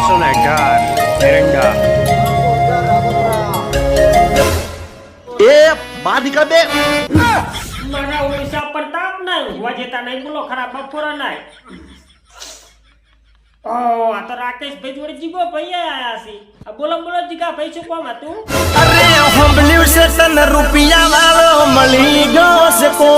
Oh my god, Miranda. બહાર નીકળ બે. મારા ઓળશા પ્રતાપ નહીં વજેતા નહીં બોલો ખરાબ બપોરા નહીં. ઓ આ તો રાકેશભાઈ જોડે જીગો ભાઈ આયા છે. બોલો બોલો જીગા ભાઈ શું કોમ હતું? અરે હોંભલ્યું છે તને રૂપિયા વાળો મળી ગયો છે કો.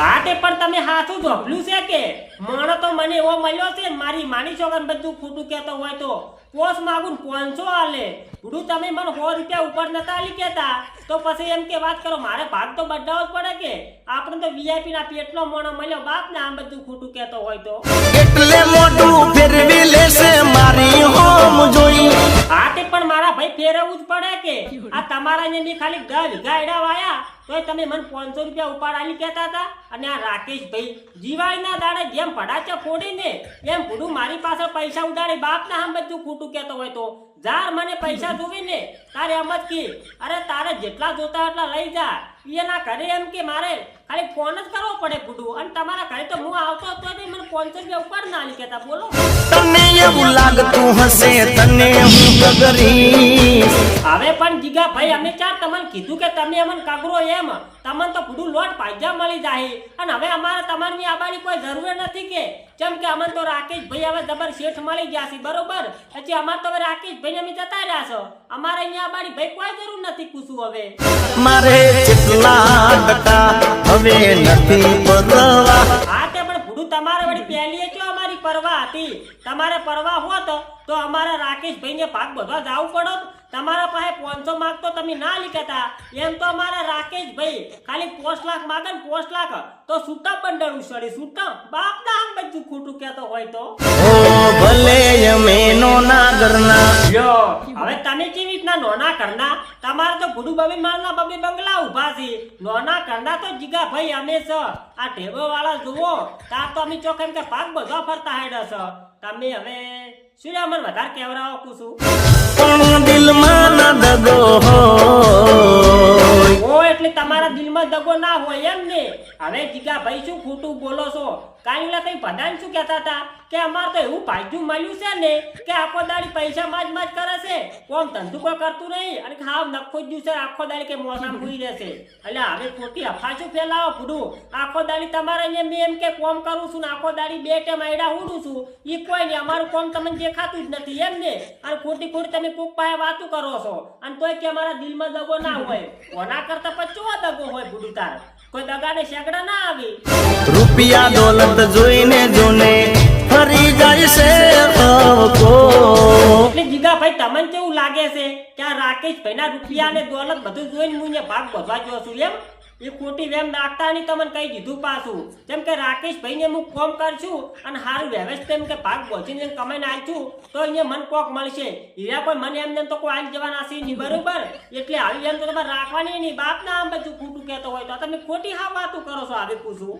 હાટે પણ તમે હાથું ધોપલું છે કે માણો તો મને એવો મળ્યો છે મારી માની છોકર બધું ખોટું કહેતો હોય તો પોસ માગું 500 આલે ઉડું તમે મને 100 રૂપિયા ઉપર નતા આલી કેતા તો પછી એમ કે વાત કરો મારે ભાગ તો બદલાવો જ પડે કે આપણે તો વીઆઈપી ના પેટનો મોણો મળ્યો બાપ ને આમ બધું ખોટું કહેતો હોય તો એટલે મોઢું ફેરવી લેશે મારી હોમ જોઈ. હાટે પણ મારા ભાઈ ફેરવવું જ પડે કે આ તમારા ને ખાલી 10 વીઘા એડા વાયા તોય તમે મને 500 રૂપિયા ઉપાડ આલી કહેતા હતા અને આ રાકેશભાઈ જીવાળીના દાડે જેમ ભડાચા ફોડીને એમ ભૂડું મારી પાસે પૈસા ઉડાડી બાપના આમ બધું ખોટું કહેતો હોય તો જાર મને પૈસા જોવે ને તારે એમ જ કે અરે તારે જેટલા જોતા એટલા લઈ જા એના ઘરે એમ કે મારે ખાલી ફોન જ કરવો પડે ભૂડું અને તમારા ઘરે તો હું આવતો હતો ને મને 500 રૂપિયા ઉપાડ ના આલી કહેતા બોલો તને એવું લાગતું હશે તને હું કરીશ. હવે પણ જીગા ભાઈ અમે ચાર તમને કીધું કે તમે અમને કાગરો એમ તમને તો ભૂડું લોટ પાજા મળી જાય અને હવે અમારે તમારી આબાની કોઈ જરૂર નથી કે જેમ કે અમને તો રાકેશભાઈ હવે જબર શેઠ મળી ગયા છે બરોબર પછી અમારે તો હવે રાકેશભાઈ અમે જતા રહ્યા છો અમારે અહીંયા આબાની ભાઈ કોઈ જરૂર નથી પૂછું હવે મારે જેટલા ટકા હવે નથી પરવા. હા તે પણ ભૂડું તમારે વળી પહેલી જો અમારી પરવા હતી તમારે પરવા હોત તો અમારે રાકેશભાઈ ને ભાગ બધવા જવું પડત તમારા પાસે 500 માંગતો તમે ના લીધા એમ તો અમારા રાકેશભાઈ ખાલી 5 લાખ માંગે ને 5 લાખ તો છૂટા બંડળ ઉછળી છૂટા બાપ ના આમ બધું ખોટું કહેતો હોય તો ઓ ભલે અમે નોના ઘરના. યો હવે તમે કેવી રીતના નોના કરના તમારે તો ભૂડું બબે મારના બબે બંગલા ઉભા છે નોના કરના તો જીગા ભાઈ અમે છે આ ઢેબો વાળા જુઓ તાર તો અમે ચોક એમ કે ભાગ બધો ફરતા હેડ છે તમે હવે શું અમને વધારે કહેવરાવો પૂછું પણ દિલમાં ના દગો હોય. ઓ એટલે તમારા દિલમાં દગો ના હોય એમ ને હવે જીગા ભાઈ શું ખોટું બોલો છો કાલે કઈ પ્રધાન શું કહેતા હતા કે અમાર તો એવું ભાગ્યું મળ્યું છે ને કે આખો દાડી પૈસા માજ કરે છે કોમ ધંધુ કોઈ કરતું નહીં અને હાવ નખો જ છે આખો દાડી કે મોસામ ભૂઈ રહેશે એટલે હવે ખોટી અફવા શું ફેલાવો ભૂડું આખો દાડી તમારે અહીંયા મેં એમ કે કોમ કરું છું ને આખો દાડી 2 ટાઈમ આયડા ઉડું છું ઈ કોઈ નહીં અમારું કોમ તમને દેખાતું જ નથી એમ ને અને ખોટી તમે કોક પાસે વાતું કરો છો અને તોય કે અમારા દિલમાં દગો ના હોય કોના કરતા પચવો દગો હોય ભૂડું તાર કોઈ દગાને શેકડા ના આવી રૂપિયા દોલત જોઈને જોને ફરી જાય છે એટલે જીગા ભાઈ તમને કેવું લાગે છે કે આ રાકેશભાઈ ના રૂપિયા ને દોલત બધું જોઈને હું ભાગ ભરવા ગયો છું એમ એ ખોટી વેમ નાખતા નહીં તમને કહી દીધું પાછું જેમ કે રાકેશભાઈ ને હું ફોન કરશું અને સારું વ્યવસ્થિત એમ કે ભાગ પહોંચીને કમાઈને આવીશું તો અહીંયા મન કોક મળશે એવા કોઈ મને એમને તો કોઈ આવી જવાના છે નહીં બરોબર એટલે આવી એમ તો તમારે રાખવાની નહીં બાપ ના આમ બધું ખોટું કહેતો હોય તો તમે ખોટી હા વાતું કરો છો આવી પૂછું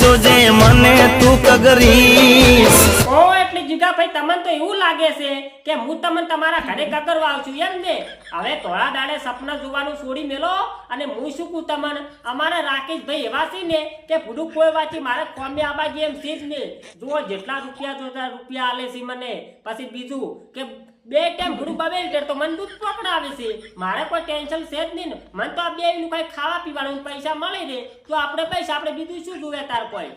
જોજે મને તું કગરીશ. ઓ એટલે જીગા ભાઈ તમને તો એવું લાગે છે કે હું તમને તમારા ઘરે કગરવા આવું છું એમ ને હવે થોડા દાડે સપના જોવાનું છોડી મેલો અને હું શું કહું તમને અમારા રાકેશભાઈ એવા છે ને કે ભૂડું કોઈ વાંચી મારે કોમે આબાજી એમ છે જ ને જો જેટલા રૂપિયા જોતા રૂપિયા આલે છે મને પછી બીજું કે 2 ટાઈમ ભૂડું બબેલ તો મને દૂધ પકડાવે છે મારે કોઈ ટેન્શન છે જ નહીં ને મને તો આ 2 નું કઈ ખાવા પીવાનું પૈસા મળી રહે તો આપણે પૈસા આપણે બીજું શું જોવે તાર કોઈ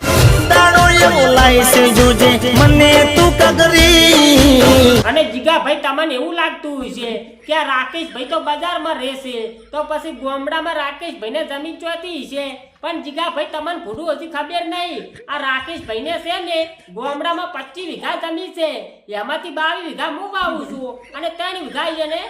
દાડો એવો લાઈસે જોજે મને તું કગરી. અને જીગા ભાઈ તમને એવું લાગતું હોય છે કે આ રાકેશભાઈ તો બજારમાં રહેશે તો પછી ગામડામાં રાકેશભાઈ ને જમીન ચોથી છે પણ જીગા ભાઈ તમને ભૂડું હજી ખબર નહીં આ રાકેશભાઈ ને છે ને ગામડામાં 25 વીઘા જમીન છે એમાંથી 22 વીઘા હું વાવું છું અને 3 વીઘા એને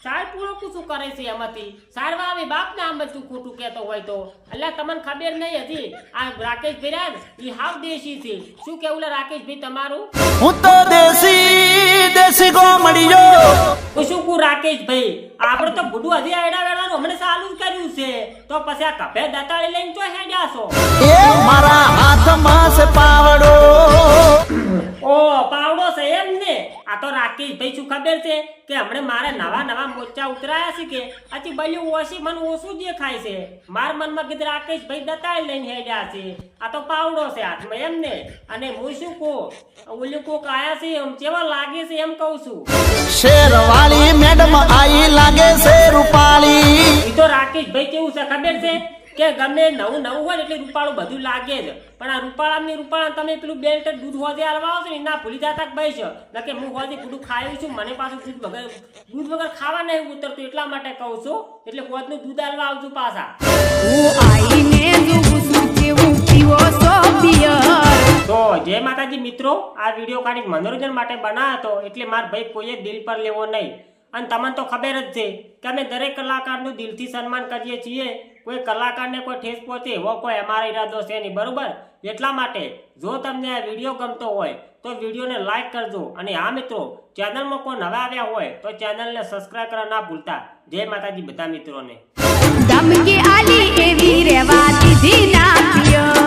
સાર પૂરો કુછું કરે છે એમાંથી સારવા આવે બાપ ને આમ બધું ખોટું કહેતો હોય તો એટલે તમને ખબર નહીં હજી આ રાકેશભાઈ રાજ ઈ હાવ દેશી છે શું કેવું લે રાકેશભાઈ તમારું હું તો દેશી ગો મળ્યો શું કુ રાકેશભાઈ આપણે તો ભૂડું હજી આયડા વેળાનું હમણે ચાલુ જ કર્યું છે તો પછી આ કભે દાતાળી લઈને ચો હેડ્યા છો એ મારા હાથમાં છે પાવડો. ઓ પાવડો છે એમ ને આ તો તો રાકેશ ભાઈ શું ખબર છે કે હમણે મારે નવા મોચા ઉતરાયા છે કે આથી બલ્યું ઓછી મને ઓછું દેખાય છે માર મનમાં કીધું રાકેશ ભાઈ દતાઈ લઈને હેડ્યા છે આ તો પાવડો છે હાથમાં એમ ને અને હું શું કહું ઓલું કોક આયા છે એમ કેવા લાગે છે એમ કહું છું શેરવાળી મેડમ આઈ લાગે છે રૂપાળી. એ તો રાકેશ ભાઈ કેવું છે ખબર છે કે ગમે નવું હોય ને એટલે રૂપાળું બધું લાગે જ પણ આ રૂપાળા તમે પેલું બેલ્ટ દૂધ હોજે આલવા આવશો ને ના ભૂલી જતા ભાઈ છે નકે હું હોજે બધું ખાયું છું મને પાછું દૂધ વગર ખાવા નહીં ઉતરતું એટલા માટે કહું છું એટલે હોજનું દૂધ આલવા આવજો પાછા. તો જય માતાજી મિત્રો, આ વિડીયો કાઢી મનોરંજન માટે બનાવ્યો હતો એટલે મારા ભાઈ કોઈએ દિલ પર લેવો નહીં. અને તમને તો ખબર જ છે કે અમે દરેક કલાકારનું દિલથી સન્માન કરીએ છીએ. કોઈ કલાકારને કોઈ ઠેસ પહોંચે એવો કોઈ અમારો ઈરાદો છે નહીં, બરોબર? એટલા માટે જો તમને આ વિડીયો ગમતો હોય તો વિડીયોને લાઈક કરજો. અને હા મિત્રો, ચેનલમાં કોઈ નવા આવ્યા હોય તો ચેનલને સબસ્ક્રાઇબ કરવા ના ભૂલતા. જય માતાજી બધા મિત્રોને. ધમકી આલી એવી રેવા દીધી ના પિયો.